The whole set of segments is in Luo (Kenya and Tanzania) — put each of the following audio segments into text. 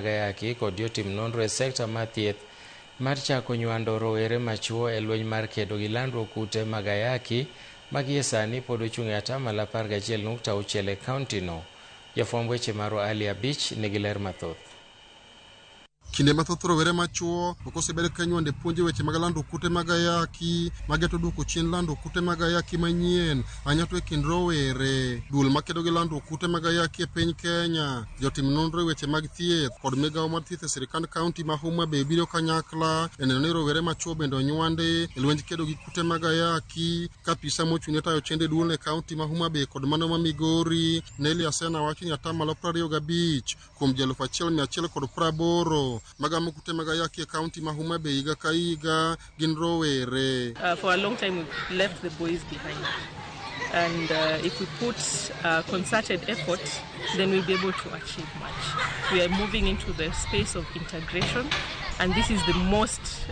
Gayaki kod jotim nonro e sekta mar thieth mar chako nywando rowere machuo e lweny mar kedo gi landruok kute mag ayaki ma gie sani pod ochung' e 11.6% e kauntino. Jafwamb weche marwa Ali Abich nigi ler mathoth. Kinde mathoth rowere machuo ok osebed ka nywande puonje weche mag lando kute mag ayaki mageto duoko chien lando kute mag ayaki manyien anyato e kind rowere. Duol makedo gi lando kute mag ayaki e piny Kenya, jotim nonro weche mag thieth kod migawo mar thieth e sirikand kaunti ma Homa Bay biro kanyakla e neno ni rowere machuo bende onywande e lwenj kedo gi kute mag ayaki. Kapisa mochung'ne tayo chende duol e kaunti ma Homa Bay kod mano ma Migori, Nelly Asena wacho ni 25% kuom ji 1,180 magamo kute mag ayaki e kaunti ma Homa Bay higa ka higa gin rowere. For a long time we've left the boys behind. And if we put concerted effort, then we'll be able to achieve much. We are moving into the space of integration, and this is the most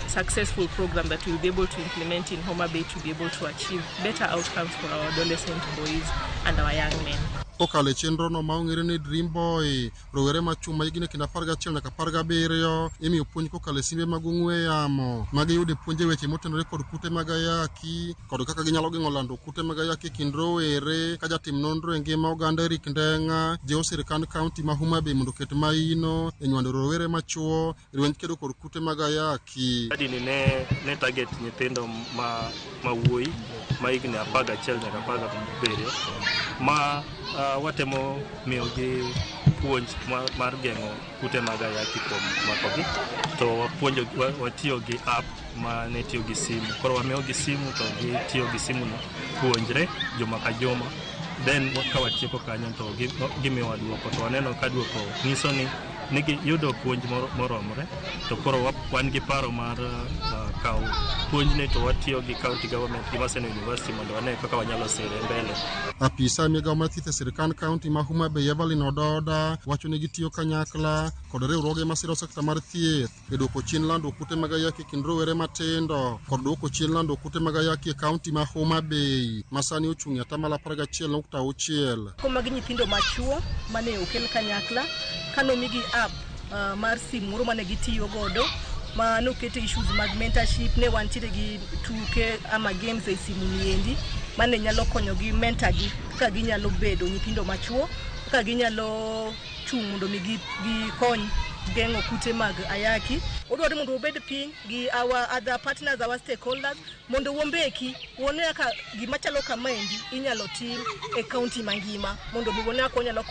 successful program that we'll be able to implement in Homa Bay to be able to achieve better outcomes for our adolescent boys and our young men. Kokale chenro no ma ong'ere ni Dream Boy, rowere machung' ma higni kind 11 nyaka 17 imiyo puonj kokale simbe mag ong'we yamo ma giyude puonje weche motenore kod kute mag ayaki kod kaka ginyalo geng'o lando kute mag ayaki kind rowere. Ka jatim nonro e ngima oganda Eric Ndenga jiwo sirikand kaunti ma Homa Bay mondo ket maino e nywando rowere machuo e lweny kedo kod kute mag ayaki. Adini ne target nyithindo ma wuoyi ma higni 11 nyaka 17 ma watemo miyogi puonj mar geng'o kute mag ayaki kuom makogi, to watiyo gi app ma ne tiyo gi simu. Koro wamiyogi simu to gitiyo gi simu no puonjre juma ka juma, then ka watieko kanyo to gimiyowa duoko, to waneno ka duoko nyiso ni giyudo puonj moromore, to koro wan gi paro mar kawo puonjni to watiyo gi county government gi Maseno University mondo wane kaka wanyalo sire mbele. Apisa migawo mar thieth e sirikand kaunti ma Homa Bay Evelyn Ododa wacho ni gitiyo kanyakla kod riwruoge masiro sekta mar thieth e duoko chien lando kute mag ayaki kind rowere matindo kod duoko chien lando kute mag ayaki e kaunti ma Homa Bay ma sani ochung' e 11.6%. Kuom nyithindo machuo mane okel kanyakla kanomigi app mar simu moro mane gitiyo godo ma nokete issues mag mentorship, ne wantiere gi tuke ama games e simu niendi mane nyalo konyogi mentorgi kaka ginyalo bedo nyithindo machuo, kaka ginyalo chung' mondo gikony geng'o kute mag ayaki. Odwaro mondo obed piny gi our other partners, our stakeholders, mondo wombeki wone ka gima chalo kama endi inyalo tim e kaunti mangima mondo wone ka onyalo